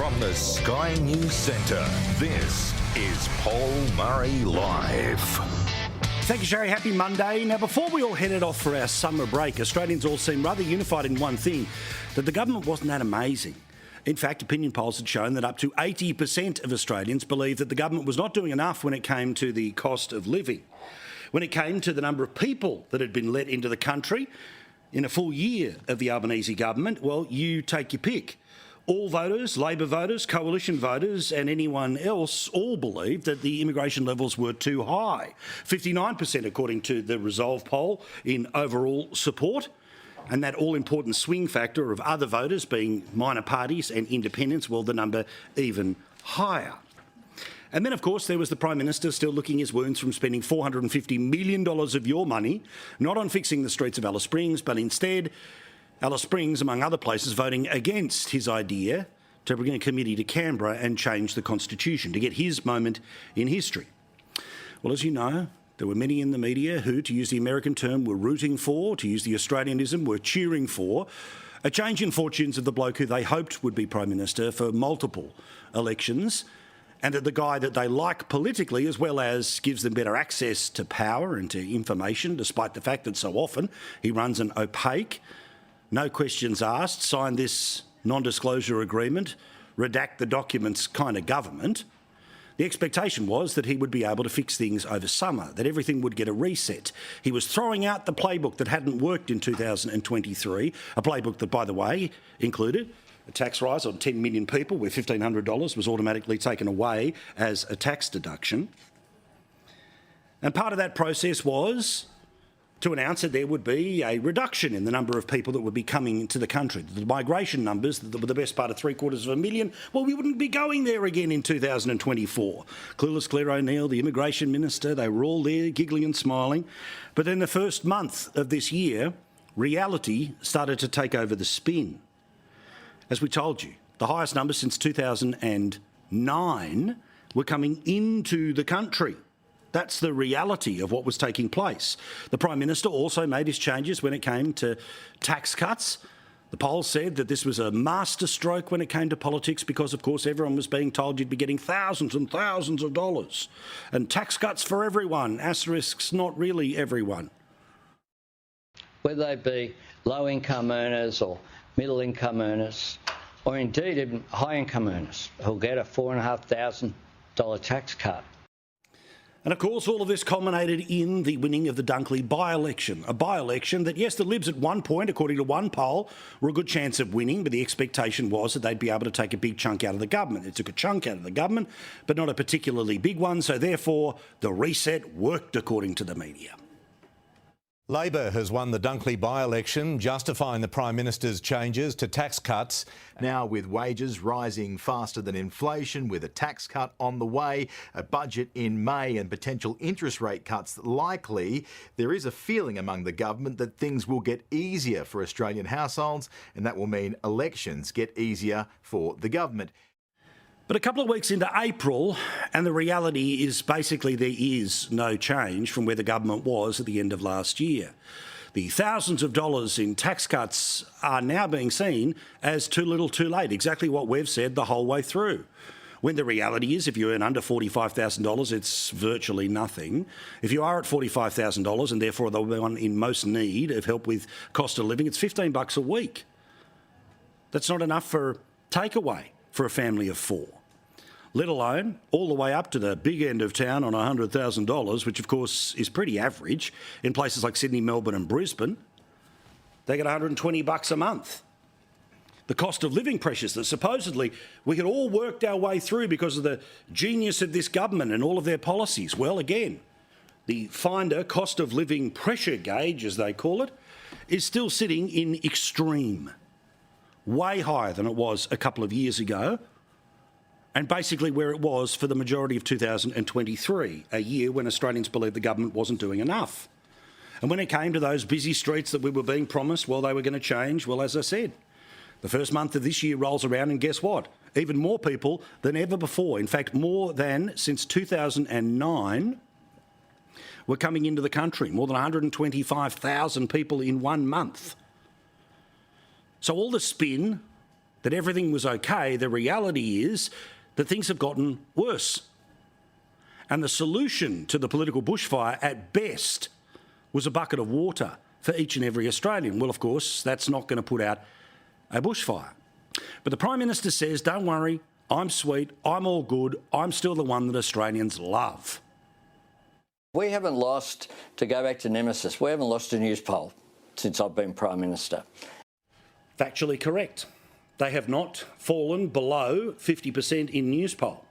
From the Sky News Centre, this is Paul Murray Live. Thank you, Sherry. Happy Monday. Now, before we all headed off for our summer break, Australians all seem rather unified in one thing, that the government wasn't that amazing. In fact, opinion polls had shown that up to 80% of Australians believed that the government was not doing enough when it came to the cost of living. When it came to the number of people that had been let into the country in a full year of the Albanese government, well, you take your pick. All voters, Labor voters, coalition voters and anyone else all believed that the immigration levels were too high. 59% according to the Resolve poll in overall support, and that all-important swing factor of other voters being minor parties and independents, well, the number even higher. And then, of course, there was the Prime Minister still licking his wounds from spending $450 million of your money, not on fixing the streets of Alice Springs, but instead Alice Springs, among other places, voting against his idea to bring a committee to Canberra and change the Constitution, to get his moment in history. Well, as you know, there were many in the media who, to use the American term, were rooting for, to use the Australianism, were cheering for a change in fortunes of the bloke who they hoped would be Prime Minister for multiple elections, and that the guy that they like politically, as well as gives them better access to power and to information, despite the fact that so often he runs an opaque, no questions asked, sign this non-disclosure agreement, redact the documents kind of government. The expectation was that he would be able to fix things over summer, that everything would get a reset. He was throwing out the playbook that hadn't worked in 2023, a playbook that, by the way, included a tax rise on 10 million people where $1,500 was automatically taken away as a tax deduction. And part of that process was to announce that there would be a reduction in the number of people that would be coming into the country. The migration numbers, that were the best part of 750,000, well, we wouldn't be going there again in 2024. Clueless Claire O'Neill, the Immigration Minister, they were all there giggling and smiling. But then the first month of this year, reality started to take over the spin. As we told you, the highest numbers since 2009 were coming into the country. That's the reality of what was taking place. The Prime Minister also made his changes when it came to tax cuts. The polls said that this was a masterstroke when it came to politics because, of course, everyone was being told you'd be getting thousands and thousands of dollars. And tax cuts for everyone, asterisks, not really everyone. Whether they be low-income earners or middle-income earners, or indeed even high-income earners who'll get a $4,500 tax cut. And of course, all of this culminated in the winning of the Dunkley by-election, a by-election that, yes, the Libs at one point, according to one poll, were a good chance of winning, but the expectation was that they'd be able to take a big chunk out of the government. They took a chunk out of the government, but not a particularly big one, so therefore the reset worked, according to the media. Labor has won the Dunkley by-election, justifying the Prime Minister's changes to tax cuts. Now, with wages rising faster than inflation, with a tax cut on the way, a budget in May and potential interest rate cuts likely, there is a feeling among the government that things will get easier for Australian households, and that will mean elections get easier for the government. But a couple of weeks into April, and the reality is basically there is no change from where the government was at the end of last year. The thousands of dollars in tax cuts are now being seen as too little too late, exactly what we've said the whole way through. When the reality is, if you earn under $45,000, it's virtually nothing. If you are at $45,000 and therefore the one in most need of help with cost of living, it's $15 a week. That's not enough for takeaway for a family of four, let alone all the way up to the big end of town on $100,000, which of course is pretty average in places like Sydney, Melbourne and Brisbane. They get $120 a month. The cost of living pressures that supposedly we had all worked our way through because of the genius of this government and all of their policies. Well, again, the Finder cost of living pressure gauge, as they call it, is still sitting in extreme, way higher than it was a couple of years ago, and basically where it was for the majority of 2023, a year when Australians believed the government wasn't doing enough. And when it came to those busy streets that we were being promised, well, they were going to change. Well, as I said, the first month of this year rolls around and guess what? Even more people than ever before. In fact, more than since 2009 were coming into the country. More than 125,000 people in 1 month. So all the spin that everything was okay, the reality is that things have gotten worse. And the solution to the political bushfire, at best, was a bucket of water for each and every Australian. Well, of course, that's not going to put out a bushfire. But the Prime Minister says, don't worry, I'm sweet, I'm all good, I'm still the one that Australians love. We haven't lost, to go back to Nemesis, we haven't lost a Newspoll since I've been Prime Minister. Factually correct. They have not fallen below 50% in Newspoll.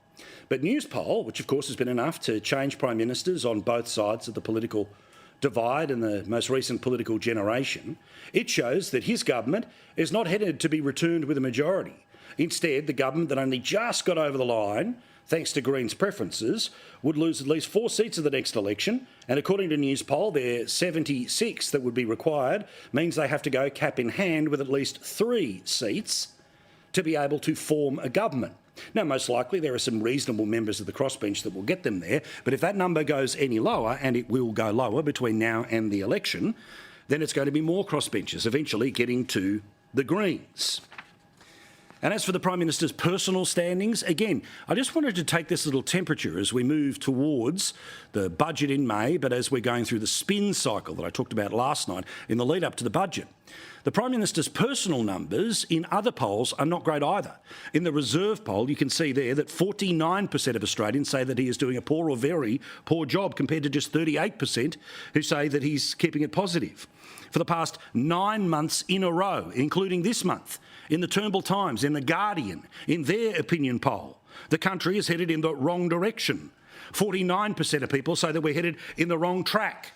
But Newspoll, which of course has been enough to change Prime Ministers on both sides of the political divide in the most recent political generation, it shows that his government is not headed to be returned with a majority. Instead, the government that only just got over the line, thanks to Greens' preferences, would lose at least 4 seats at the next election, and according to Newspoll, their 76 that would be required means they have to go cap in hand with at least 3 seats to be able to form a government. Now, most likely there are some reasonable members of the crossbench that will get them there, but if that number goes any lower, and it will go lower between now and the election, then it's going to be more crossbenchers, eventually getting to the Greens. And as for the Prime Minister's personal standings, again, I just wanted to take this little temperature as we move towards the budget in May, but as we're going through the spin cycle that I talked about last night in the lead up to the budget. The Prime Minister's personal numbers in other polls are not great either. In the Reserve poll, you can see there that 49% of Australians say that he is doing a poor or very poor job, compared to just 38% who say that he's keeping it positive. For the past 9 months in a row, including this month, in the Turnbull Times, in The Guardian, in their opinion poll, the country is headed in the wrong direction. 49% of people say that we're headed in the wrong track.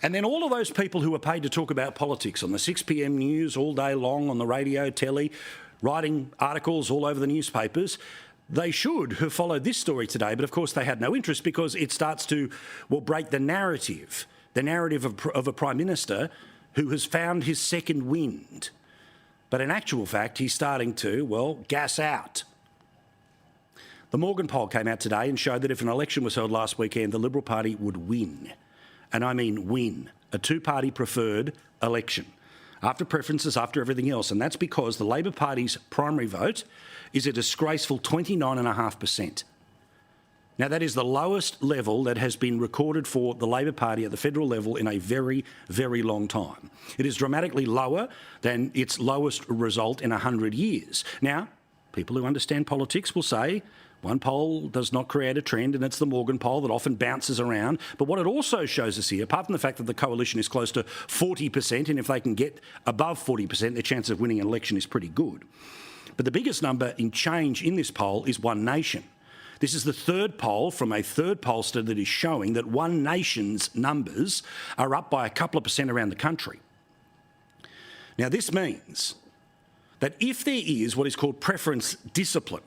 And then all of those people who are paid to talk about politics on the 6 p.m. news all day long, on the radio, telly, writing articles all over the newspapers, they should have followed this story today, but of course they had no interest because it starts to, well, break the narrative of a Prime Minister who has found his second wind. But in actual fact, he's starting to, well, gas out. The Morgan poll came out today and showed that if an election was held last weekend, the Liberal Party would win. And I mean win. A two-party preferred election. After preferences, after everything else. And that's because the Labor Party's primary vote is a disgraceful 29.5%. Now, that is the lowest level that has been recorded for the Labor Party at the federal level in a very, very long time. It is dramatically lower than its lowest result in 100 years. Now, people who understand politics will say one poll does not create a trend, and it's the Morgan poll that often bounces around. But what it also shows us here, apart from the fact that the coalition is close to 40%, and if they can get above 40%, their chance of winning an election is pretty good. But the biggest number in change in this poll is One Nation. This is the third poll from a third pollster that is showing that One Nation's numbers are up by a couple of percent around the country. Now, this means that if there is what is called preference discipline,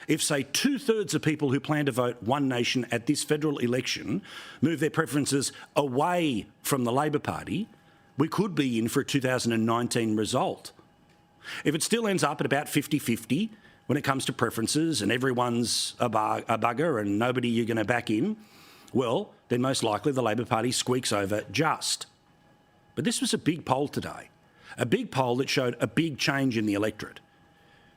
if, say, 2/3 of people who plan to vote One Nation at this federal election move their preferences away from the Labor Party, we could be in for a 2019 result. If it still ends up at about 50-50, when it comes to preferences and everyone's a bugger and nobody you're going to back in, well, then most likely the Labor Party squeaks over just. But this was a big poll today, a big poll that showed a big change in the electorate.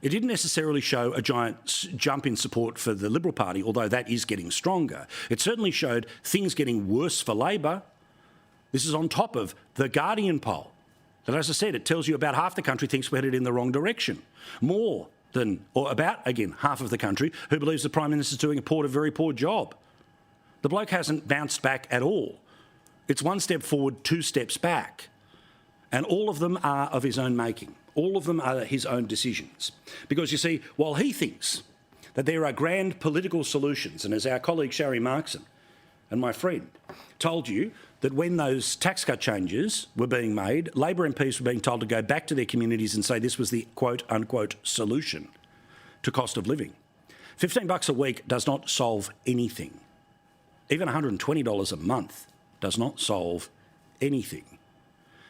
It didn't necessarily show a giant jump in support for the Liberal Party, although that is getting stronger. It certainly showed things getting worse for Labor. This is on top of the Guardian poll. That, as I said, it tells you about half the country thinks we're headed in the wrong direction. More than, or about, again, half of the country who believes the Prime Minister's doing a very poor job. The bloke hasn't bounced back at all. It's 1 step forward, 2 steps back. And all of them are of his own making. All of them are his own decisions. Because, you see, while he thinks that there are grand political solutions, and as our colleague Sharry Markson and my friend told you, that when those tax cut changes were being made, Labor MPs were being told to go back to their communities and say this was the quote-unquote solution to cost of living. $15 a week does not solve anything. Even $120 a month does not solve anything.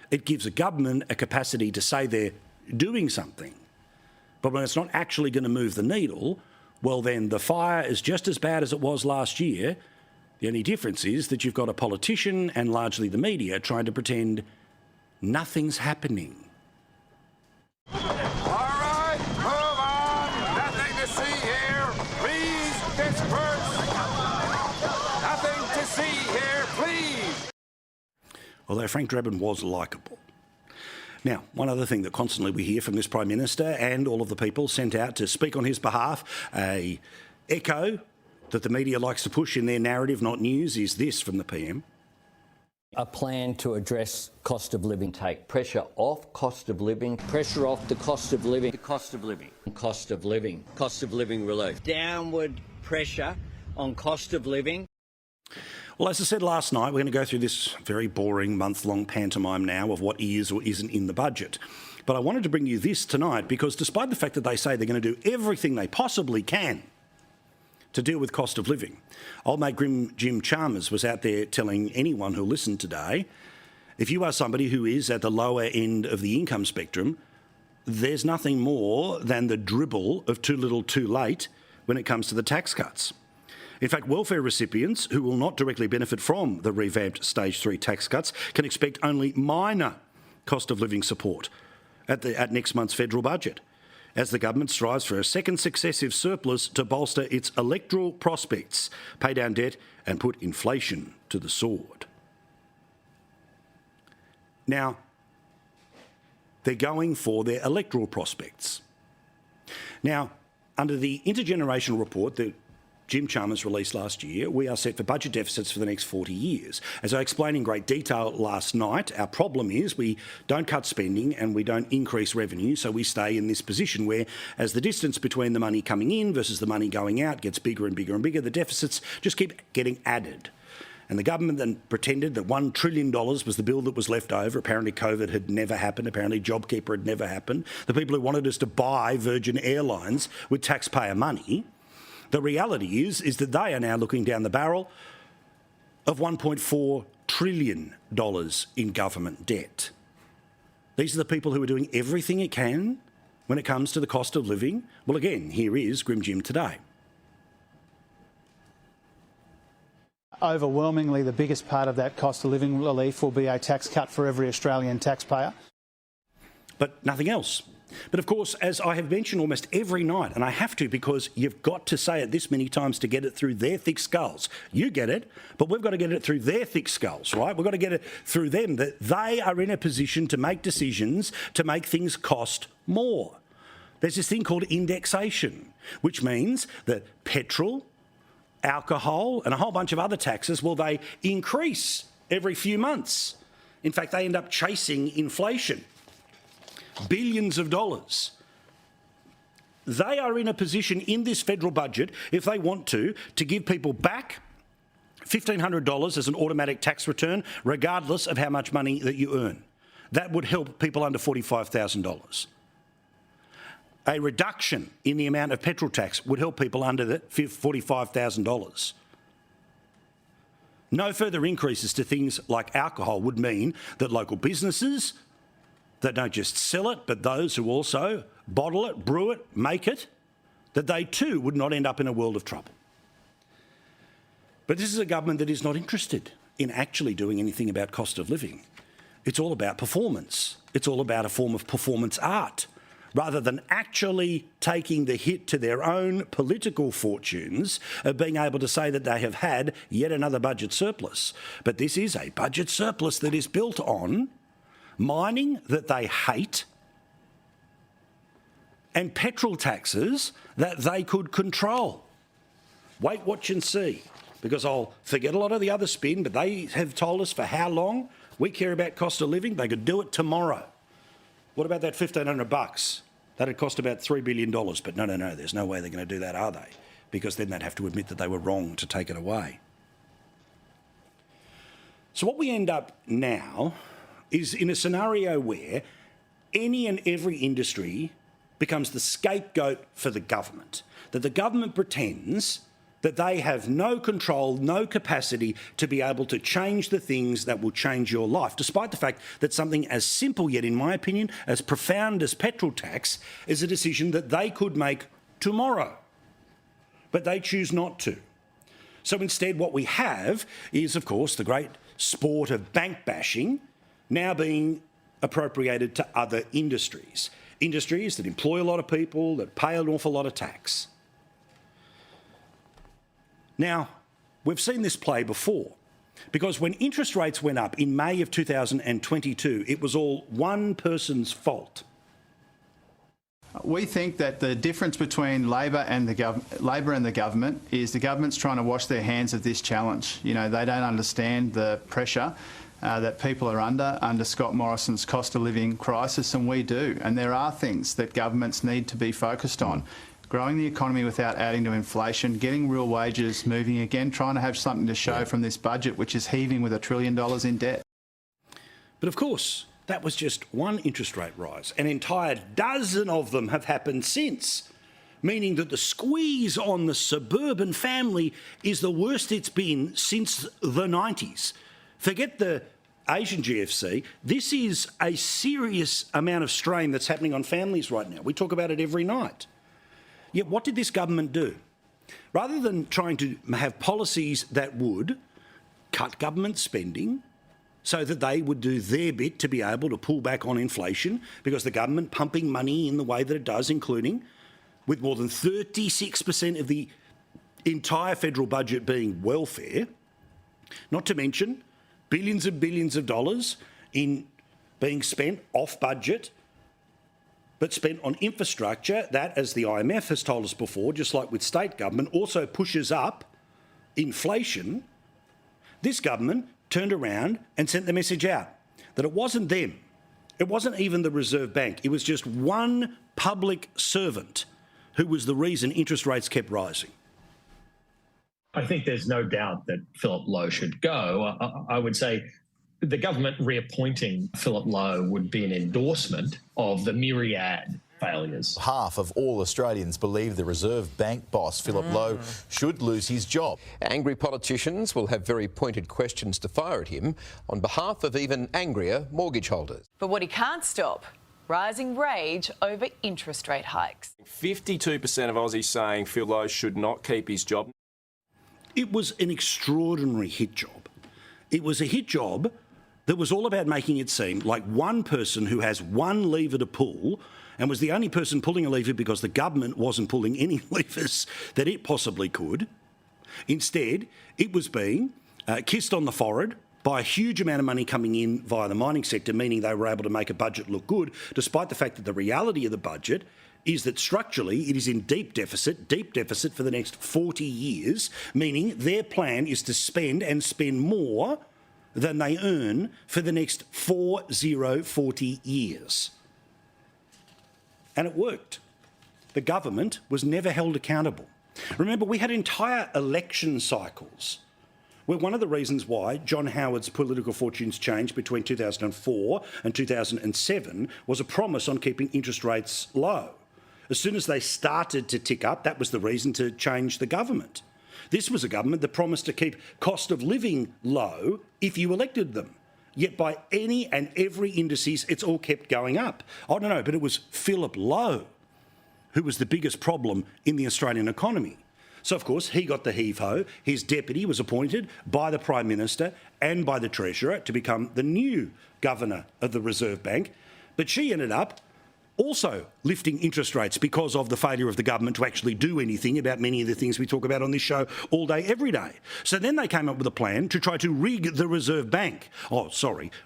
It gives a government a capacity to say they're doing something, but when it's not actually going to move the needle, well, then the fire is just as bad as it was last year. The only difference is that you've got a politician and largely the media trying to pretend nothing's happening. although Frank Drebin was likeable. Now, one other thing that constantly we hear from this Prime Minister and all of the people sent out to speak on his behalf, a echo that the media likes to push in their narrative, not news, is this from the PM. A plan to address cost of living, take pressure off cost of living, pressure off the cost of living, cost of living relief, downward pressure on cost of living. Well, as I said last night, we're going to go through this very boring month-long pantomime now of what is or isn't in the budget. But I wanted to bring you this tonight because despite the fact that they say they're going to do everything they possibly can to deal with cost of living, old mate Grim Jim Chalmers was out there telling anyone who listened today, if you are somebody who is at the lower end of the income spectrum, there's nothing more than the dribble of too little too late when it comes to the tax cuts. In fact, welfare recipients who will not directly benefit from the revamped Stage 3 tax cuts can expect only minor cost of living support at next month's federal budget, as the government strives for a second successive surplus to bolster its electoral prospects, pay down debt and put inflation to the sword. Now, they're going for their electoral prospects. Now, under the intergenerational report that Jim Chalmers released last year, we are set for budget deficits for the next 40 years. As I explained in great detail last night, our problem is we don't cut spending and we don't increase revenue, so we stay in this position where as the distance between the money coming in versus the money going out gets bigger and bigger and bigger, the deficits just keep getting added. And the government then pretended that $1 trillion was the bill that was left over. Apparently COVID had never happened. Apparently JobKeeper had never happened. The people who wanted us to buy Virgin Airlines with taxpayer money, the reality is that they are now looking down the barrel of $1.4 trillion in government debt. These are the people who are doing everything it can when it comes to the cost of living. Well, again, here is Grim Jim today. Overwhelmingly, the biggest part of that cost of living relief will be a tax cut for every Australian taxpayer. But nothing else. But of course, as I have mentioned almost every night, and I have to because you've got to say it this many times to get it through their thick skulls. You get it, but we've got to get it through their thick skulls, right? We've got to get it through them that they are in a position to make decisions to make things cost more. There's this thing called indexation, which means that petrol, alcohol and a whole bunch of other taxes, well, they increase every few months. In fact, they end up chasing inflation. Billions of dollars. They are in a position in this federal budget, if they want to give people back $1,500 as an automatic tax return, regardless of how much money that you earn. That would help people under $45,000. A reduction in the amount of petrol tax would help people under the $45,000. No further increases to things like alcohol would mean that local businesses that don't just sell it, but those who also bottle it, brew it, make it, that they too would not end up in a world of trouble. But this is a government that is not interested in actually doing anything about cost of living. It's all about performance. It's all about a form of performance art, rather than actually taking the hit to their own political fortunes of being able to say that they have had yet another budget surplus. But this is a budget surplus that is built on mining that they hate and petrol taxes that they could control. Wait, watch and see, because I'll forget a lot of the other spin, but they have told us for how long we care about cost of living. They could do it tomorrow. What about that $1,500? That'd cost about $3 billion, but no, there's no way they're going to do that, are they? Because then they'd have to admit that they were wrong to take it away. So what we end up now is in a scenario where any and every industry becomes the scapegoat for the government, that the government pretends that they have no control, no capacity to be able to change the things that will change your life, despite the fact that something as simple yet, in my opinion, as profound as petrol tax is a decision that they could make tomorrow, but they choose not to. So instead what we have is, of course, the great sport of bank bashing now being appropriated to other industries. Industries that employ a lot of people, that pay an awful lot of tax. Now, we've seen this play before. Because when interest rates went up in May of 2022, it was all one person's fault. We think that the difference between Labor and the government is the government's trying to wash their hands of this challenge. You know, they don't understand the pressure that people are under Scott Morrison's cost of living crisis, and we do. And there are things that governments need to be focused on. Growing the economy without adding to inflation, getting real wages moving again, trying to have something to show from this budget, which is heaving with $1 trillion in debt. But of course, that was just one interest rate rise. An entire dozen of them have happened since, meaning that the squeeze on the suburban family is the worst it's been since the 90s. Forget the Asian GFC. This is a serious amount of strain that's happening on families right now. We talk about it every night. Yet what did this government do? Rather than trying to have policies that would cut government spending so that they would do their bit to be able to pull back on inflation, because the government pumping money in the way that it does, including with more than 36% of the entire federal budget being welfare, not to mention billions and billions of dollars in being spent off budget, but spent on infrastructure that, as the IMF has told us before, just like with state government, also pushes up inflation. This government turned around and sent the message out that it wasn't them. It wasn't even the Reserve Bank. It was just one public servant who was the reason interest rates kept rising. I think there's no doubt that Philip Lowe should go. I would say the government reappointing Philip Lowe would be an endorsement of the myriad failures. Half of all Australians believe the Reserve Bank boss, Philip Lowe, should lose his job. Angry politicians will have very pointed questions to fire at him on behalf of even angrier mortgage holders. But what he can't stop, rising rage over interest rate hikes. 52% of Aussies saying Phil Lowe should not keep his job. It was an extraordinary hit job. It was a hit job that was all about making it seem like one person who has one lever to pull and was the only person pulling a lever because the government wasn't pulling any levers that it possibly could. Instead, it was being kissed on the forehead by a huge amount of money coming in via the mining sector, meaning they were able to make a budget look good, despite the fact that the reality of the budget is that structurally it is in deep deficit for the next 40 years, meaning their plan is to spend and spend more than they earn for the next 40 years. And it worked. The government was never held accountable. Remember, we had entire election cycles where one of the reasons why John Howard's political fortunes changed between 2004 and 2007 was a promise on keeping interest rates low. As soon as they started to tick up, that was the reason to change the government. This was a government that promised to keep cost of living low if you elected them. Yet by any and every indices, it's all kept going up. I don't know, but it was Philip Lowe who was the biggest problem in the Australian economy. So, of course, he got the heave-ho. His deputy was appointed by the Prime Minister and by the Treasurer to become the new Governor of the Reserve Bank. But she ended up also lifting interest rates because of the failure of the government to actually do anything about many of the things we talk about on this show all day, every day. So then they came up with a plan to try to rig the Reserve Bank.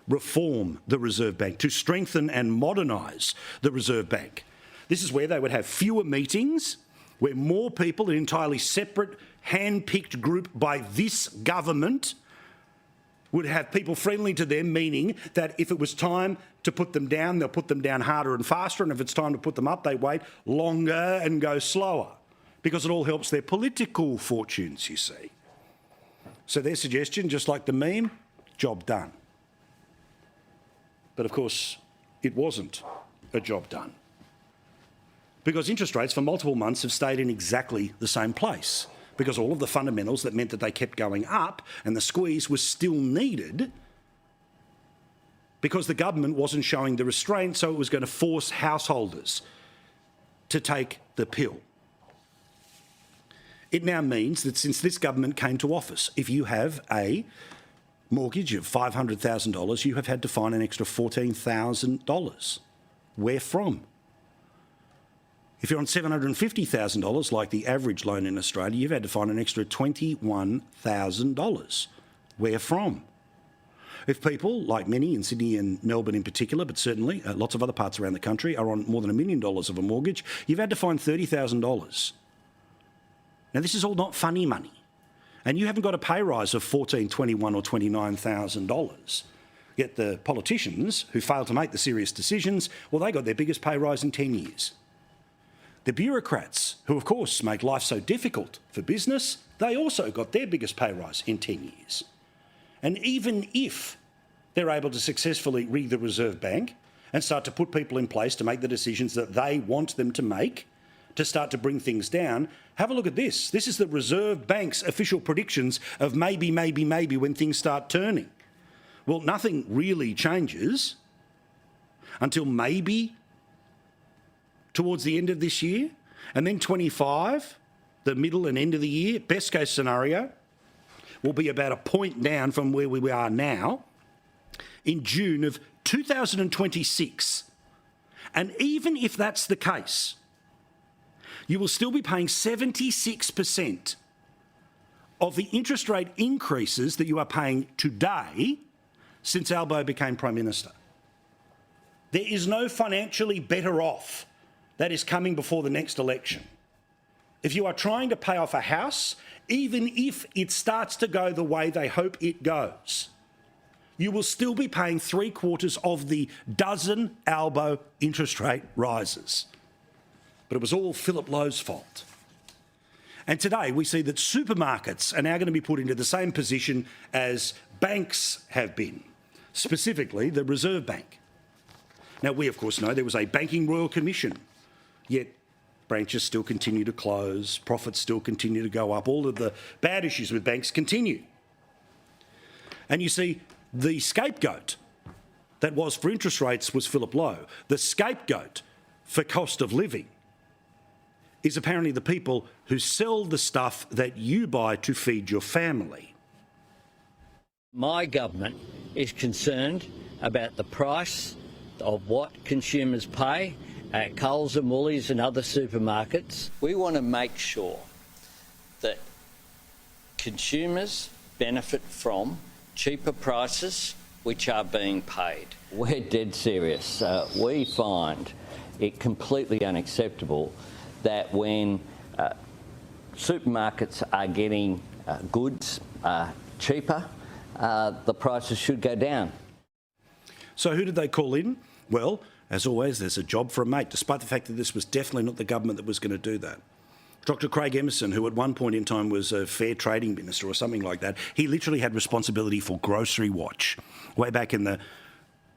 Reform the Reserve Bank, to strengthen and modernise the Reserve Bank. This is where they would have fewer meetings, where more people, an entirely separate, hand-picked group by this government, would have people friendly to them, meaning that if it was time to put them down, they'll put them down harder and faster, and if it's time to put them up, they wait longer and go slower, because it all helps their political fortunes, you see. So their suggestion, just like the meme, job done. But of course, it wasn't a job done, because interest rates for multiple months have stayed in exactly the same place, because all of the fundamentals that meant that they kept going up and the squeeze was still needed because the government wasn't showing the restraint, so it was going to force householders to take the pill. It now means that since this government came to office, if you have a mortgage of $500,000, you have had to find an extra $14,000. Where from? If you're on $750,000, like the average loan in Australia, you've had to find an extra $21,000. Where from? If people, like many in Sydney and Melbourne in particular, but certainly lots of other parts around the country, are on more than $1 million of a mortgage, you've had to find $30,000. Now, this is all not funny money. And you haven't got a pay rise of $14,000, $21,000 or $29,000. Yet the politicians who failed to make the serious decisions, well, they got their biggest pay rise in 10 years. The bureaucrats, who of course make life so difficult for business, they also got their biggest pay rise in 10 years. And even if they're able to successfully rig the Reserve Bank and start to put people in place to make the decisions that they want them to make, to start to bring things down, have a look at this. This is the Reserve Bank's official predictions of maybe when things start turning. Well, nothing really changes until maybe towards the end of this year, and then 25, the middle and end of the year, best case scenario, will be about a point down from where we are now in June of 2026. And even if that's the case, you will still be paying 76% of the interest rate increases that you are paying today since Albo became Prime Minister. There is no financially better off that is coming before the next election. If you are trying to pay off a house, even if it starts to go the way they hope it goes, you will still be paying 3/4 of the dozen Albo interest rate rises. But it was all Philip Lowe's fault. And today we see that supermarkets are now going to be put into the same position as banks have been, specifically the Reserve Bank. Now, we of course know there was a Banking Royal Commission, yet branches still continue to close, profits still continue to go up, all of the bad issues with banks continue. And you see, the scapegoat that was for interest rates was Philip Lowe. The scapegoat for cost of living is apparently the people who sell the stuff that you buy to feed your family. My government is concerned about the price of what consumers pay at Coles and Woolies and other supermarkets. We want to make sure that consumers benefit from cheaper prices which are being paid. We're dead serious. We find it completely unacceptable that when supermarkets are getting goods cheaper, the prices should go down. So who did they call in? Well, as always, there's a job for a mate, despite the fact that this was definitely not the government that was going to do that. Dr. Craig Emerson, who at one point in time was a fair trading minister or something like that, he literally had responsibility for Grocery Watch way back in the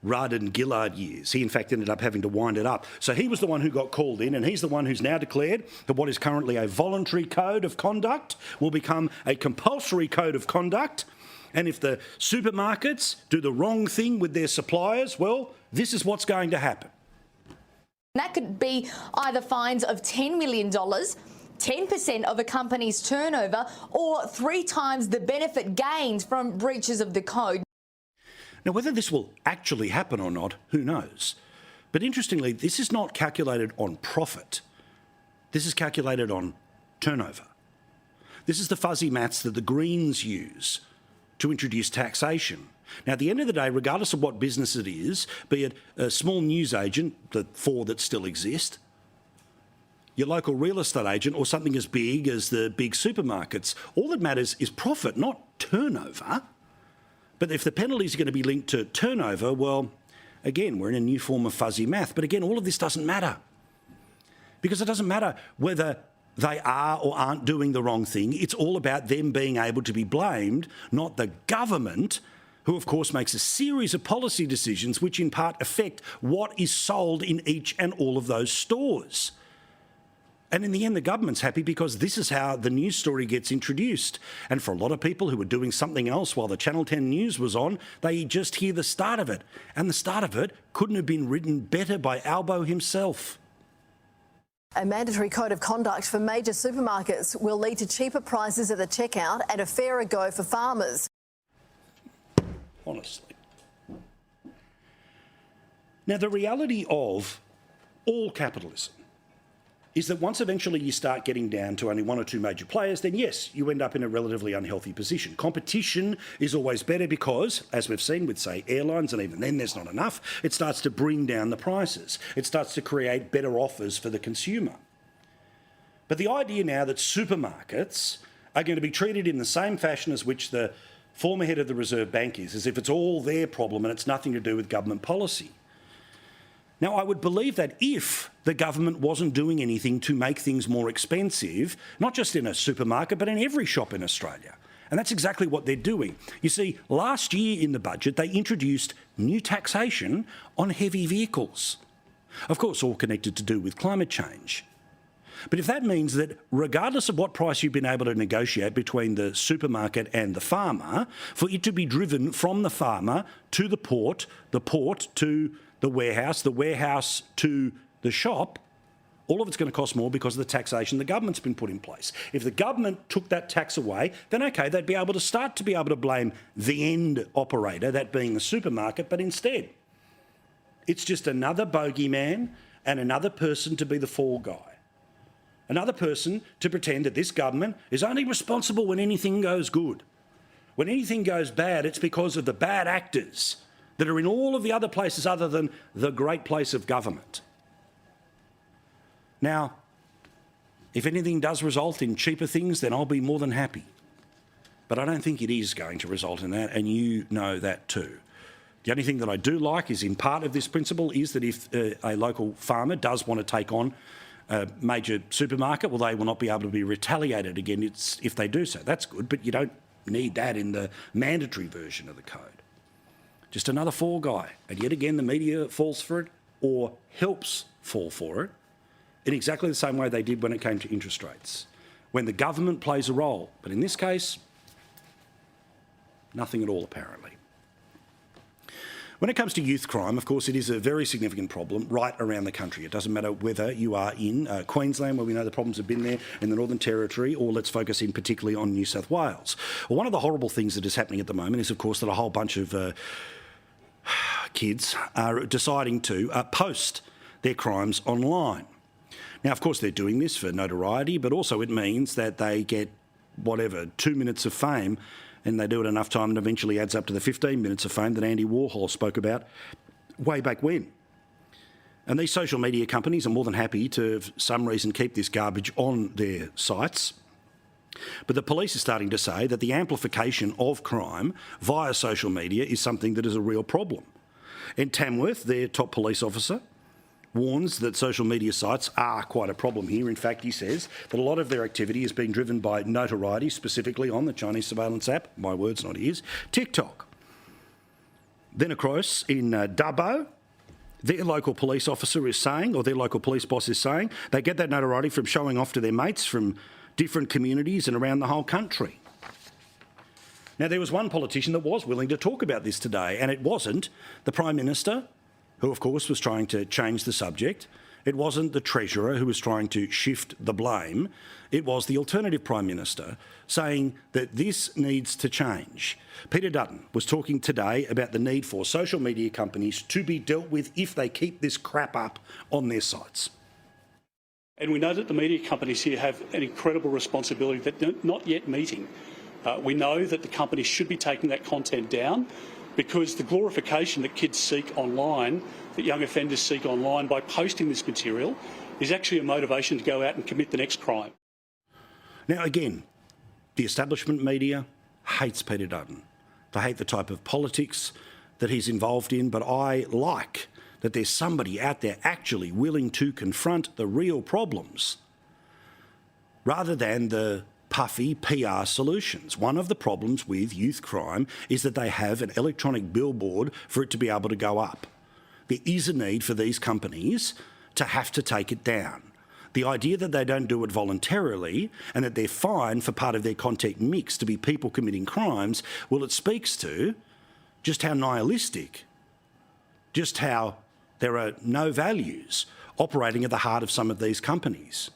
Rudd and Gillard years. He, in fact, ended up having to wind it up. So he was the one who got called in, and he's the one who's now declared that what is currently a voluntary code of conduct will become a compulsory code of conduct. And if the supermarkets do the wrong thing with their suppliers, well, this is what's going to happen. That could be either fines of $10 million, 10% of a company's turnover, or 3 times the benefit gained from breaches of the code. Now, whether this will actually happen or not, who knows? But interestingly, this is not calculated on profit. This is calculated on turnover. This is the fuzzy maths that the Greens use to introduce taxation. Now, at the end of the day, regardless of what business it is, be it a small newsagent, the 4 that still exist, your local real estate agent, or something as big as the big supermarkets, all that matters is profit, not turnover. But if the penalties are going to be linked to turnover, well, again, we're in a new form of fuzzy math. But again, all of this doesn't matter. Because it doesn't matter whether they are or aren't doing the wrong thing. It's all about them being able to be blamed, not the government, who of course makes a series of policy decisions which in part affect what is sold in each and all of those stores. And in the end, the government's happy because this is how the news story gets introduced. And for a lot of people who were doing something else while the Channel 10 news was on, they just hear the start of it. And the start of it couldn't have been written better by Albo himself. A mandatory code of conduct for major supermarkets will lead to cheaper prices at the checkout and a fairer go for farmers. Honestly. Now, the reality of all capitalism is that once eventually you start getting down to only one or two major players, then yes, you end up in a relatively unhealthy position. Competition is always better because, as we've seen with, say, airlines, and even then there's not enough, it starts to bring down the prices. It starts to create better offers for the consumer. But the idea now that supermarkets are going to be treated in the same fashion as which the former head of the Reserve Bank is, as if it's all their problem and it's nothing to do with government policy. Now, I would believe that if the government wasn't doing anything to make things more expensive, not just in a supermarket, but in every shop in Australia. And that's exactly what they're doing. You see, last year in the budget, they introduced new taxation on heavy vehicles. Of course, all connected to do with climate change. But if that means that regardless of what price you've been able to negotiate between the supermarket and the farmer, for it to be driven from the farmer to the port to the warehouse to the shop, all of it's going to cost more because of the taxation the government's been put in place. If the government took that tax away, then OK, they'd be able to blame the end operator, that being the supermarket, but instead it's just another bogeyman and another person to be the fall guy. Another person to pretend that this government is only responsible when anything goes good. When anything goes bad, it's because of the bad actors that are in all of the other places other than the great place of government. Now, if anything does result in cheaper things, then I'll be more than happy. But I don't think it is going to result in that, and you know that too. The only thing that I do like is in part of this principle is that if a local farmer does want to take on a major supermarket, well, they will not be able to be retaliated against if they do so. That's good, but you don't need that in the mandatory version of the code. Just another fall guy. And yet again, the media falls for it or helps fall for it in exactly the same way they did when it came to interest rates, when the government plays a role. But in this case, nothing at all, apparently. When it comes to youth crime, of course, it is a very significant problem right around the country. It doesn't matter whether you are in Queensland, where we know the problems have been there, in the Northern Territory, or let's focus in particularly on New South Wales. Well, one of the horrible things that is happening at the moment is, of course, that a whole bunch of kids are deciding to post their crimes online. Now, of course, they're doing this for notoriety, but also it means that they get, 2 minutes of fame, and they do it enough time and eventually adds up to the 15 minutes of fame that Andy Warhol spoke about way back when. And these social media companies are more than happy to, for some reason, keep this garbage on their sites. But the police are starting to say that the amplification of crime via social media is something that is a real problem. And Tamworth, their top police officer, warns that social media sites are quite a problem here. In fact, he says that a lot of their activity is being driven by notoriety, specifically on the Chinese surveillance app, my words, not his, TikTok. Then, of course, in Dubbo, their local police officer is saying, or their local police boss is saying, they get that notoriety from showing off to their mates from different communities and around the whole country. Now, there was one politician that was willing to talk about this today, and it wasn't the Prime Minister, who, of course, was trying to change the subject. It wasn't the Treasurer who was trying to shift the blame. It was the alternative Prime Minister saying that this needs to change. Peter Dutton was talking today about the need for social media companies to be dealt with if they keep this crap up on their sites. And we know that the media companies here have an incredible responsibility that they're not yet meeting. We know that the companies should be taking that content down, because the glorification that kids seek online, that young offenders seek online by posting this material, is actually a motivation to go out and commit the next crime. Now, again, the establishment media hates Peter Dutton. They hate the type of politics that he's involved in, but I like that there's somebody out there actually willing to confront the real problems rather than the puffy PR solutions. One of the problems with youth crime is that they have an electronic billboard for it to be able to go up. There is a need for these companies to have to take it down. The idea that they don't do it voluntarily and that they're fine for part of their content mix to be people committing crimes, well, it speaks to just how nihilistic, just how there are no values operating at the heart of some of these companies.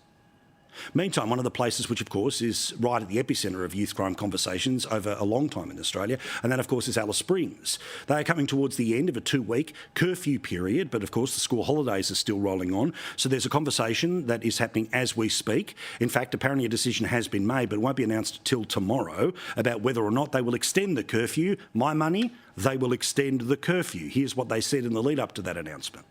Meantime, one of the places which, of course, is right at the epicentre of youth crime conversations over a long time in Australia, and that, of course, is Alice Springs. They are coming towards the end of a 2-week curfew period, but, of course, the school holidays are still rolling on. So there's a conversation that is happening as we speak. In fact, apparently a decision has been made, but it won't be announced till tomorrow about whether or not they will extend the curfew. My money, they will extend the curfew. Here's what they said in the lead up to that announcement.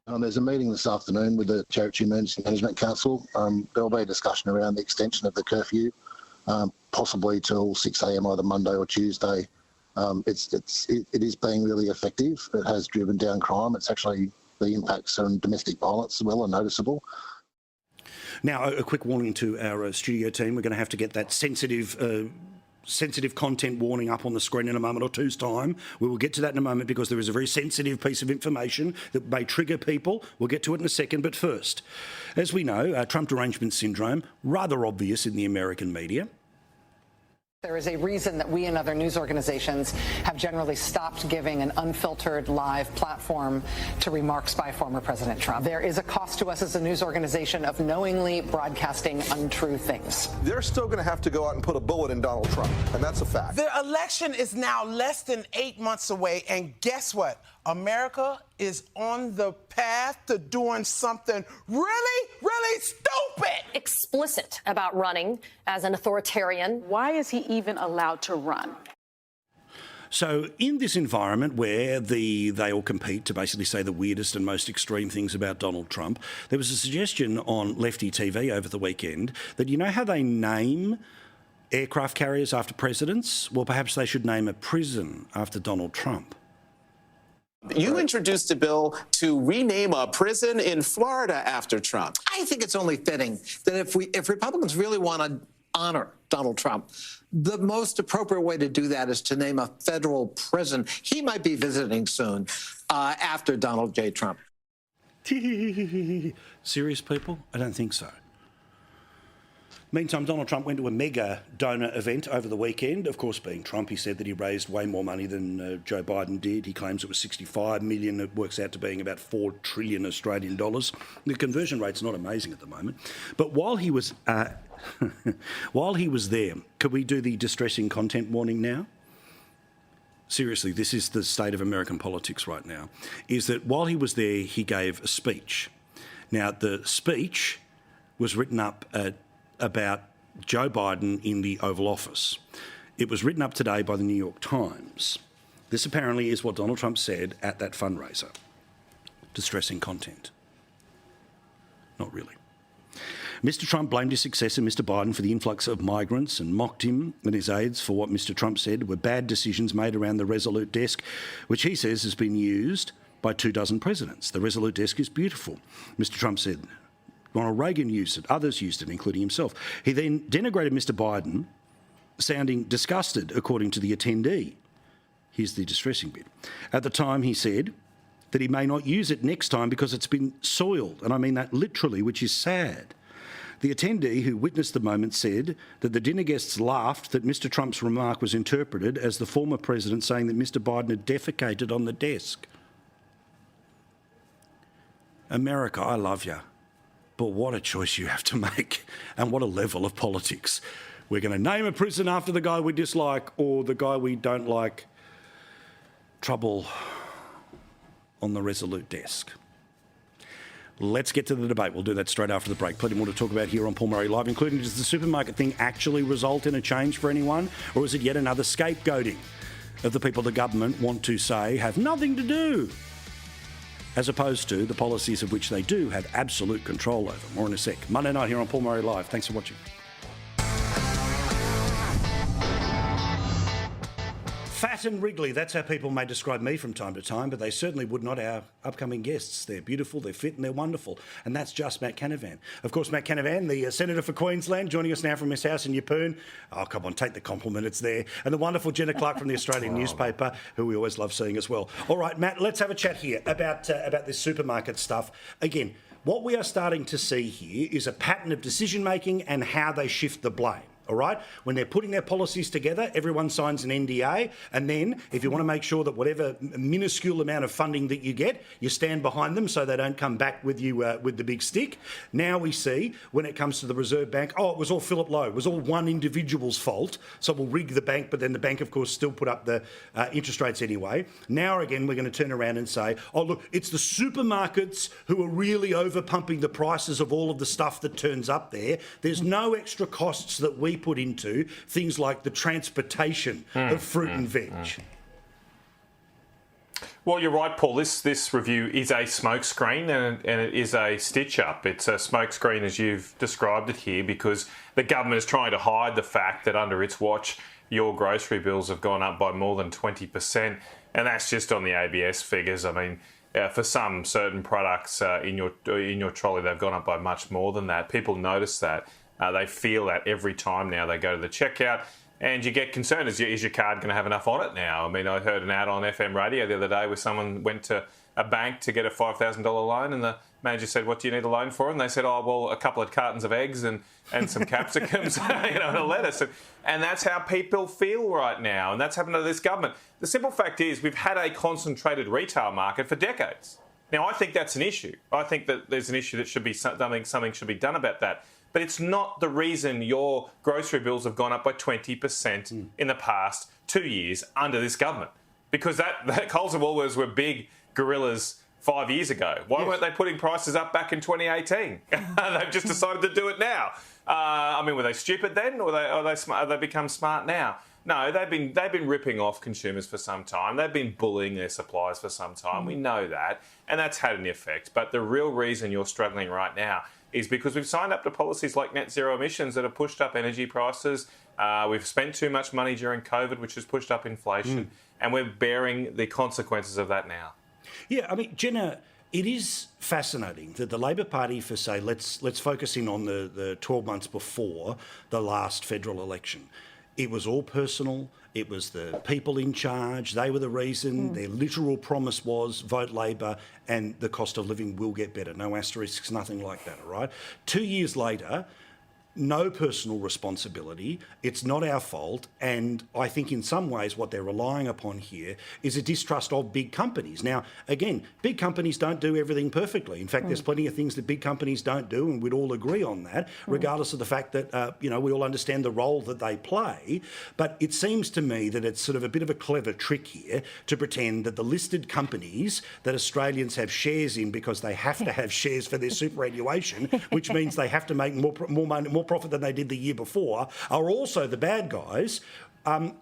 There's a meeting this afternoon with the Territory Emergency Management Council. There'll be a discussion around the extension of the curfew, possibly till 6 a.m. either Monday or Tuesday. It is being really effective. It has driven down crime. It's actually, the impacts on domestic violence as well are noticeable. Now, a quick warning to our studio team. We're going to have to get that sensitive content warning up on the screen in a moment or two's time. We will get to that in a moment because there is a very sensitive piece of information that may trigger people. We'll get to it in a second, but first, as we know, Trump derangement syndrome, rather obvious in the American media. There is a reason that we and other news organizations have generally stopped giving an unfiltered live platform to remarks by former President Trump. There is a cost to us as a news organization of knowingly broadcasting untrue things. They're still going to have to go out and put a bullet in Donald Trump, and that's a fact. The election is now less than 8 months away, and guess what? America is on the path to doing something really, really stupid. Explicit about running as an authoritarian. Why is he even allowed to run? So in this environment where they all compete to basically say the weirdest and most extreme things about Donald Trump, there was a suggestion on Lefty TV over the weekend that, you know how they name aircraft carriers after presidents? Well, perhaps they should name a prison after Donald Trump. You introduced a bill to rename a prison in Florida after Trump. I think it's only fitting that if Republicans really want to honor Donald Trump, the most appropriate way to do that is to name a federal prison. He might be visiting soon after Donald J. Trump. Serious people? I don't think so. Meantime, Donald Trump went to a mega donor event over the weekend. Of course, being Trump, he said that he raised way more money than Joe Biden did. He claims it was 65 million. It works out to being about 4 trillion Australian dollars. The conversion rate's not amazing at the moment. But while he was while he was there, could we do the distressing content warning now? Seriously, this is the state of American politics right now, is that while he was there, he gave a speech. Now, the speech was written up about Joe Biden in the Oval Office. It was written up today by the New York Times. This apparently is what Donald Trump said at that fundraiser. Distressing content. Not really. Mr. Trump blamed his successor, Mr. Biden, for the influx of migrants and mocked him and his aides for what Mr. Trump said were bad decisions made around the Resolute desk, which he says has been used by 24 presidents. The Resolute desk is beautiful, Mr. Trump said. Ronald Reagan used it, others used it, including himself. He then denigrated Mr. Biden, sounding disgusted, according to the attendee. Here's the distressing bit. At the time, he said that he may not use it next time because it's been soiled, and I mean that literally, which is sad. The attendee who witnessed the moment said that the dinner guests laughed that Mr. Trump's remark was interpreted as the former president saying that Mr. Biden had defecated on the desk. America, I love you. But what a choice you have to make, and what a level of politics. We're going to name a prison after the guy we dislike or the guy we don't like. Trouble on the Resolute desk. Let's get to the debate. We'll do that straight after the break. Plenty more to talk about here on Paul Murray Live, including does the supermarket thing actually result in a change for anyone, or is it yet another scapegoating of the people the government want to say have nothing to do, as opposed to the policies of which they do have absolute control over? More in a sec. Monday night here on Paul Murray Live. Thanks for watching. Fat and wriggly, that's how people may describe me from time to time, but they certainly would not our upcoming guests. They're beautiful, they're fit and they're wonderful. And that's just Matt Canavan. Of course, Matt Canavan, the Senator for Queensland, joining us now from his house in Yeppoon. Oh, come on, take the compliment, it's there. And the wonderful Jenna Clark from the Australian newspaper, who we always love seeing as well. All right, Matt, let's have a chat here about this supermarket stuff. Again, what we are starting to see here is a pattern of decision-making and how they shift the blame. all right? When they're putting their policies together, everyone signs an NDA, and then if you want to make sure that whatever minuscule amount of funding that you get, you stand behind them so they don't come back with you with the big stick. Now we see, when it comes to the Reserve Bank, it was all Philip Lowe. It was all one individual's fault, so we'll rig the bank, but then the bank, of course, still put up the interest rates anyway. Now, again, we're going to turn around and say, oh, look, it's the supermarkets who are really over-pumping the prices of all of the stuff that turns up there. There's no extra costs that we put into things like the transportation of fruit and veg. Well, you're right, Paul. This review is a smokescreen and it is a stitch-up. It's a smokescreen as you've described it here because the government is trying to hide the fact that under its watch your grocery bills have gone up by more than 20%, and that's just on the ABS figures. I mean, for some certain products in your trolley, they've gone up by much more than that. People notice that. They feel that every time now they go to the checkout, and you get concerned, is your card going to have enough on it now? I mean, I heard an ad on FM radio the other day where someone went to a bank to get a $5,000 loan, and the manager said, what do you need a loan for? And they said, oh, well, a couple of cartons of eggs and some capsicums, and a lettuce. And that's how people feel right now, and that's happened to this government. The simple fact is we've had a concentrated retail market for decades. Now, I think that's an issue. I think that there's an issue that should be something should be done about that. But it's not the reason your grocery bills have gone up by 20% in the past 2 years under this government. Because that Coles and Woolworths were big gorillas 5 years ago. Why weren't they putting prices up back in 2018? They've just decided to do it now. I mean, were they stupid then, or have they become smart now? No, they've been ripping off consumers for some time. They've been bullying their suppliers for some time. We know that, and that's had an effect. But the real reason you're struggling right now is because we've signed up to policies like net zero emissions that have pushed up energy prices. We've spent too much money during COVID, which has pushed up inflation, and we're bearing the consequences of that now. Yeah, I mean, Jenna, it is fascinating that the Labor Party, for say, let's focus in on the 12 months before the last federal election. It was all personal. It was the people in charge. They were the reason. Their literal promise was vote Labor and the cost of living will get better. No asterisks, nothing like that, all right? 2 years later, no personal responsibility. It's not our fault. And I think in some ways what they're relying upon here is a distrust of big companies. Now, again, big companies don't do everything perfectly. In fact, there's plenty of things that big companies don't do, and we'd all agree on that, regardless of the fact that, we all understand the role that they play. But it seems to me that it's sort of a bit of a clever trick here to pretend that the listed companies that Australians have shares in because they have to have shares for their superannuation, which means they have to make more money, more profit than they did the year before, are also the bad guys,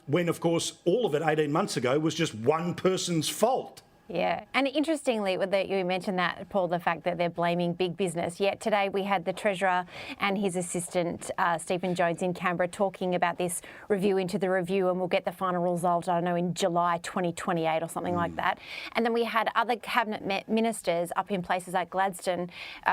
when, of course, all of it 18 months ago was just one person's fault. Yeah, and interestingly, that you mentioned that, Paul, the fact that they're blaming big business. Yet today we had the Treasurer and his assistant, Stephen Jones, in Canberra talking about this review into the review, and we'll get the final result, I don't know, in July 2028 or something like that. And then we had other cabinet ministers up in places like Gladstone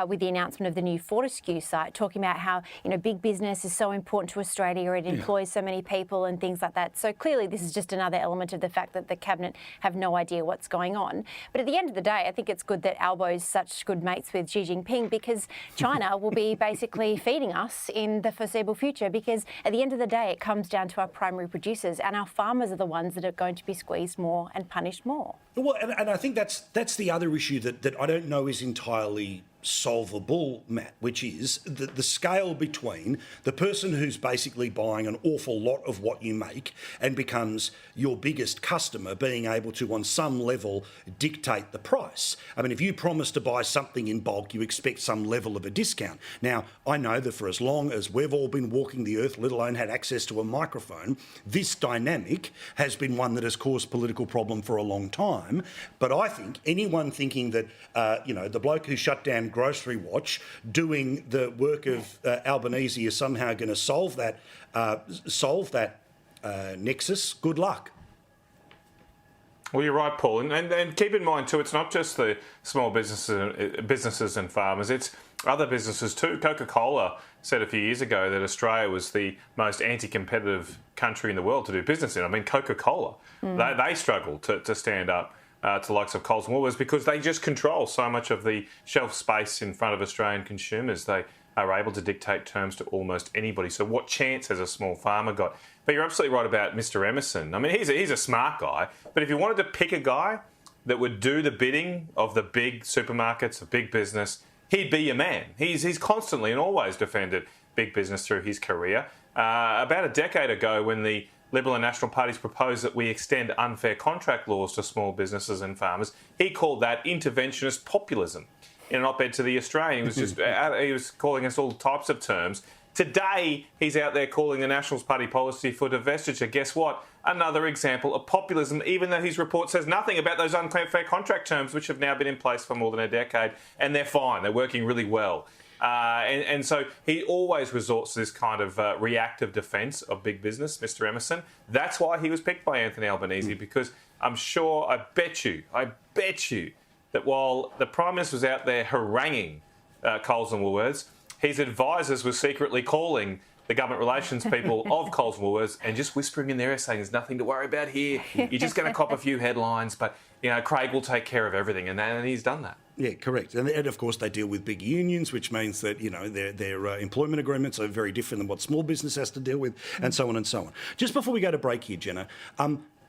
with the announcement of the new Fortescue site, talking about how, big business is so important to Australia, it employs so many people and things like that. So clearly this is just another element of the fact that the cabinet have no idea what's going on. But at the end of the day, I think it's good that Albo's such good mates with Xi Jinping, because China will be basically feeding us in the foreseeable future, because at the end of the day, it comes down to our primary producers, and our farmers are the ones that are going to be squeezed more and punished more. Well, and I think that's the other issue that I don't know is entirely solvable, Matt, which is the scale between the person who's basically buying an awful lot of what you make and becomes your biggest customer being able to, on some level, dictate the price. I mean, if you promise to buy something in bulk, you expect some level of a discount. Now, I know that for as long as we've all been walking the earth, let alone had access to a microphone, this dynamic has been one that has caused political problem for a long time. But I think anyone thinking that, the bloke who shut down Grocery Watch doing the work of Albanese is somehow going to solve that nexus, good luck. Well, you're right, Paul, and keep in mind too, it's not just the small businesses and farmers, it's other businesses too. CocaCola said a few years ago that Australia was the most anti-competitive country in the world to do business in. I mean, CocaCola, they struggle to stand up to the likes of Coles and Woolworths because they just control so much of the shelf space in front of Australian consumers. They are able to dictate terms to almost anybody. So what chance has a small farmer got? But you're absolutely right about Mr. Emerson. I mean, he's a smart guy, but if you wanted to pick a guy that would do the bidding of the big supermarkets, of big business, he'd be your man. He's constantly and always defended big business through his career. About a decade ago, when the Liberal and National parties proposed that we extend unfair contract laws to small businesses and farmers, he called that interventionist populism. In an op-ed to The Australian, he was calling us all types of terms. Today, he's out there calling the Nationals Party policy for divestiture. Guess what? Another example of populism, even though his report says nothing about those unfair contract terms, which have now been in place for more than a decade, and they're fine. They're working really well. And so he always resorts to this kind of reactive defence of big business, Mr. Emerson. That's why he was picked by Anthony Albanese, because I'm sure, I bet you, that while the Prime Minister was out there haranguing Coles and Woolworths, his advisors were secretly calling the government relations people of Coles and Woolworths and just whispering in their ear saying, there's nothing to worry about here. You're just going to cop a few headlines, but, Craig will take care of everything. And he's done that. Yeah, correct. And of course, they deal with big unions, which means that, their employment agreements are very different than what small business has to deal with, and so on and so on. Just before we go to break here, Jenna,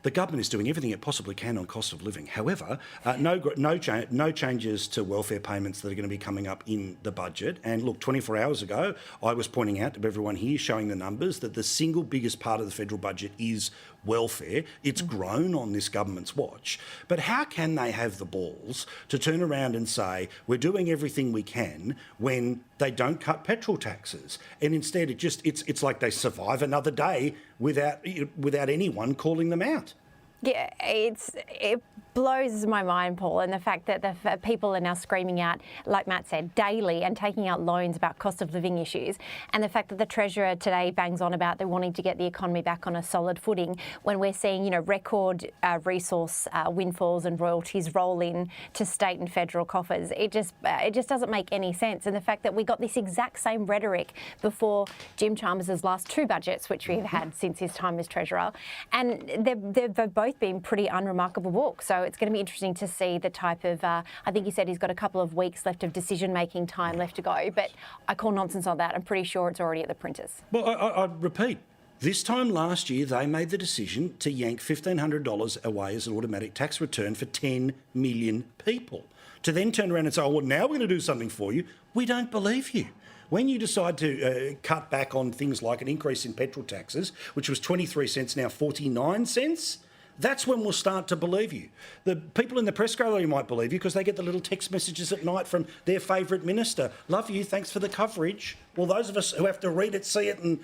the government is doing everything it possibly can on cost of living. However, no changes to welfare payments that are going to be coming up in the budget. And look, 24 hours ago, I was pointing out to everyone here, showing the numbers, that the single biggest part of the federal budget is welfare. It's grown on this government's watch. But how can they have the balls to turn around and say, we're doing everything we can, when they don't cut petrol taxes? And instead, it's like they survive another day without anyone calling them out. Yeah, it blows my mind, Paul, and the fact that the people are now screaming out, like Matt said, daily and taking out loans about cost of living issues, and the fact that the Treasurer today bangs on about they're wanting to get the economy back on a solid footing, when we're seeing, record resource windfalls and royalties roll in to state and federal coffers. It just doesn't make any sense. And the fact that we got this exact same rhetoric before Jim Chalmers' last two budgets, which we've had since his time as Treasurer, and they've both been pretty unremarkable books. So it's going to be interesting to see the type of, I think he said he's got a couple of weeks left of decision-making time left to go, but I call nonsense on that. I'm pretty sure it's already at the printers. Well, I repeat, this time last year, they made the decision to yank $1,500 away as an automatic tax return for 10 million people. To then turn around and say, well, now we're going to do something for you. We don't believe you. When you decide to cut back on things like an increase in petrol taxes, which was 23 cents, now 49 cents, that's when we'll start to believe you. The people in the press gallery might believe you because they get the little text messages at night from their favourite minister. Love you, thanks for the coverage. Well, those of us who have to read it, see it and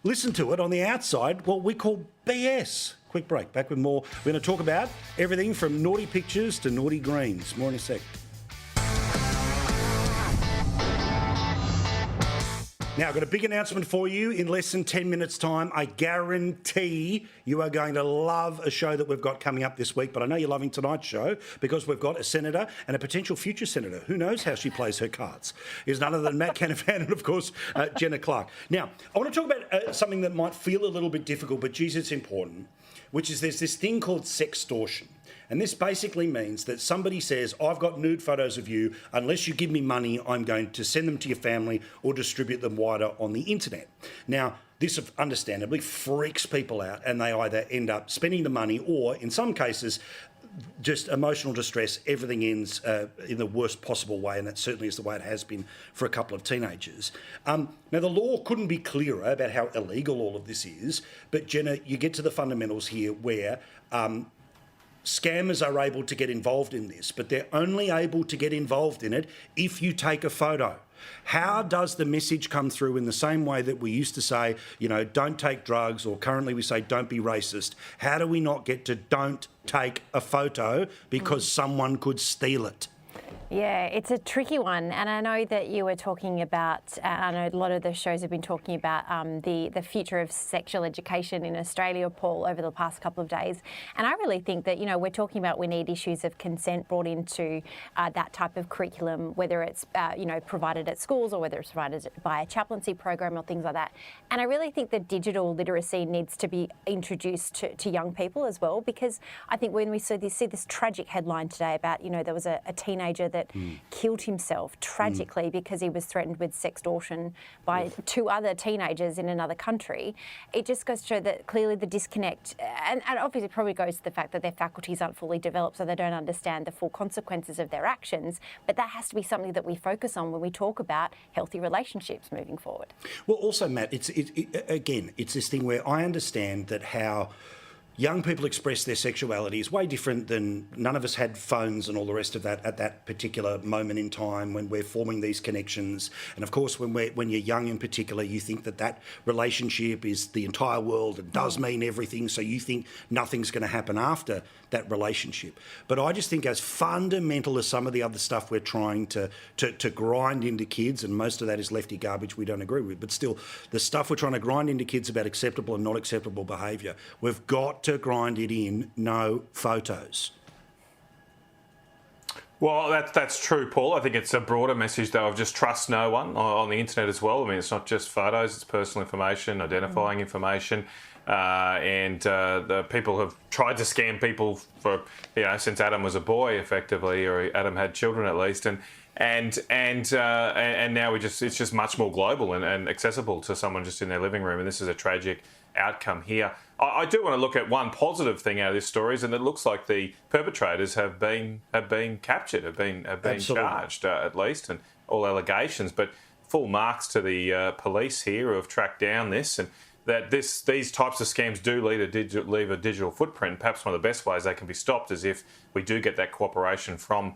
listen to it on the outside, well, we call BS. Quick break, back with more. We're going to talk about everything from naughty pictures to naughty greens. More in a sec. Now, I've got a big announcement for you in less than 10 minutes' time. I guarantee you are going to love a show that we've got coming up this week, but I know you're loving tonight's show because we've got a senator and a potential future senator. Who knows how she plays her cards? Is none other than Matt Canavan and, of course, Jenna Clark. Now, I want to talk about something that might feel a little bit difficult, but, geez, it's important, which is there's this thing called sextortion. And this basically means that somebody says, I've got nude photos of you. Unless you give me money, I'm going to send them to your family or distribute them wider on the internet. Now, this understandably freaks people out, and they either end up spending the money or, in some cases, just emotional distress. Everything ends in the worst possible way, and that certainly is the way it has been for a couple of teenagers. Now, the law couldn't be clearer about how illegal all of this is, but, Jenna, you get to the fundamentals here where scammers are able to get involved in this, but they're only able to get involved in it if you take a photo. How does the message come through in the same way that we used to say, don't take drugs, or currently we say don't be racist? How do we not get to don't take a photo because someone could steal it? Yeah, it's a tricky one, and I know that you were talking about, I know a lot of the shows have been talking about the future of sexual education in Australia, Paul, over the past couple of days. And I really think that, we're talking about we need issues of consent brought into that type of curriculum, whether it's, provided at schools or whether it's provided by a chaplaincy program or things like that. And I really think that digital literacy needs to be introduced to young people as well, because I think when we see this tragic headline today about, there was a teenager teenager that killed himself tragically because he was threatened with sextortion by two other teenagers in another country. It just goes to show that clearly the disconnect, and obviously it probably goes to the fact that their faculties aren't fully developed, so they don't understand the full consequences of their actions. But that has to be something that we focus on when we talk about healthy relationships moving forward. Well, also, Matt, it's this thing where I understand that how young people express their sexuality is way different than none of us had phones and all the rest of that at that particular moment in time when we're forming these connections. And of course, when you're young in particular, you think that relationship is the entire world and does mean everything. So you think nothing's going to happen after that relationship. But I just think as fundamental as some of the other stuff we're trying to grind into kids, and most of that is lefty garbage we don't agree with, but still the stuff we're trying to grind into kids about acceptable and not acceptable behaviour, we've got to grind it in no photos. Well, that's true, Paul. I think it's a broader message, though, of just trust no one on the internet as well. I mean, it's not just photos, it's personal information, identifying information. And the people have tried to scam people for, since Adam was a boy, effectively, or Adam had children at least. And now it's just much more global and accessible to someone just in their living room. And this is a tragic outcome here. I do want to look at one positive thing out of this story, and it looks like the perpetrators have been captured, have been charged at least, and all allegations. But full marks to the police here who have tracked down this, and that these types of scams do leave a digital footprint. Perhaps one of the best ways they can be stopped is if we do get that cooperation from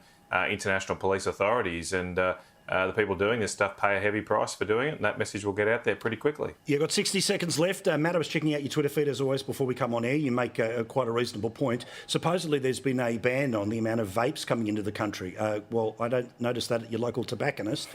international police authorities, and the people doing this stuff pay a heavy price for doing it, and that message will get out there pretty quickly. You've got 60 seconds left. Matt, I was checking out your Twitter feed as always before we come on air. You make quite a reasonable point. Supposedly there's been a ban on the amount of vapes coming into the country. Well, I don't notice that at your local tobacconist.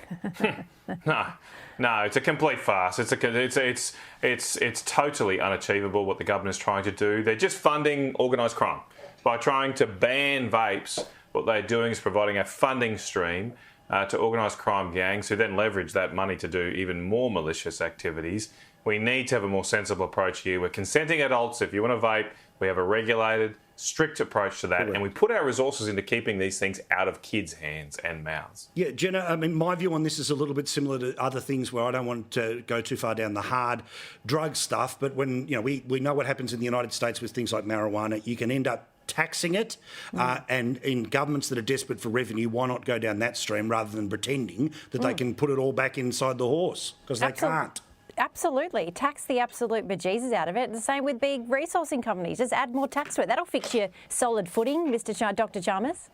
No, it's a complete farce. It's totally unachievable what the government is trying to do. They're just funding organised crime. By trying to ban vapes, what they're doing is providing a funding stream to organised crime gangs who then leverage that money to do even more malicious activities. We need to have a more sensible approach here. We're consenting adults. If you want to vape, we have a regulated, strict approach to that, and we put our resources into keeping these things out of kids' hands and mouths. Yeah, Jenna, I mean, my view on this is a little bit similar to other things where I don't want to go too far down the hard drug stuff, but when, we know what happens in the United States with things like marijuana, you can end up taxing it, and in governments that are desperate for revenue, why not go down that stream rather than pretending that they can put it all back inside the horse, because they can't. Absolutely. Tax the absolute bejesus out of it. The same with big resourcing companies. Just add more tax to it. That'll fix your solid footing, Dr. Chalmers.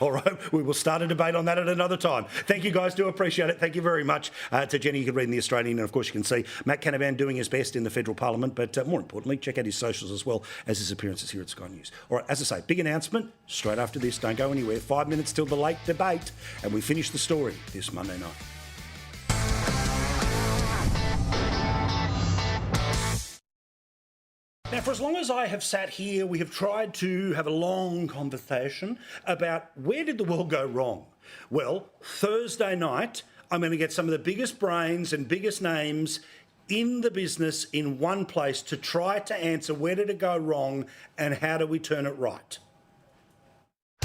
All right. We will start a debate on that at another time. Thank you, guys. Do appreciate it. Thank you very much to Jenny. You can read in The Australian, and, of course, you can see Matt Canavan doing his best in the federal parliament, but more importantly, check out his socials as well as his appearances here at Sky News. All right, as I say, big announcement straight after this. Don't go anywhere. 5 minutes till the late debate, and we finish the story this Monday night. Now, for as long as I have sat here, we have tried to have a long conversation about where did the world go wrong? Well, Thursday night, I'm going to get some of the biggest brains and biggest names in the business in one place to try to answer where did it go wrong and how do we turn it right.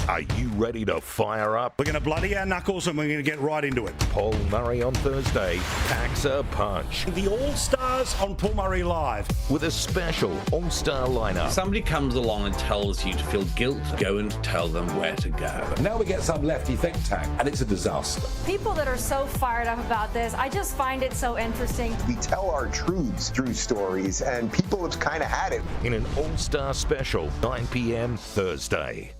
Are you ready to fire up? We're going to bloody our knuckles and we're going to get right into it. Paul Murray on Thursday packs a punch. The Allstars on Paul Murray Live. With a special All-Star lineup. Somebody comes along and tells you to feel guilt, go and tell them where to go. Now we get some lefty think tank, and it's a disaster. People that are so fired up about this, I just find it so interesting. We tell our truths through stories, and people have kind of had it. In an All-Star special, 9 p.m. Thursday.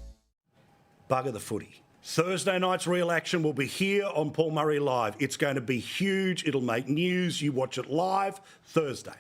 Bugger the footy. Thursday night's real action will be here on Paul Murray Live. It's going to be huge. It'll make news. You watch it live Thursday.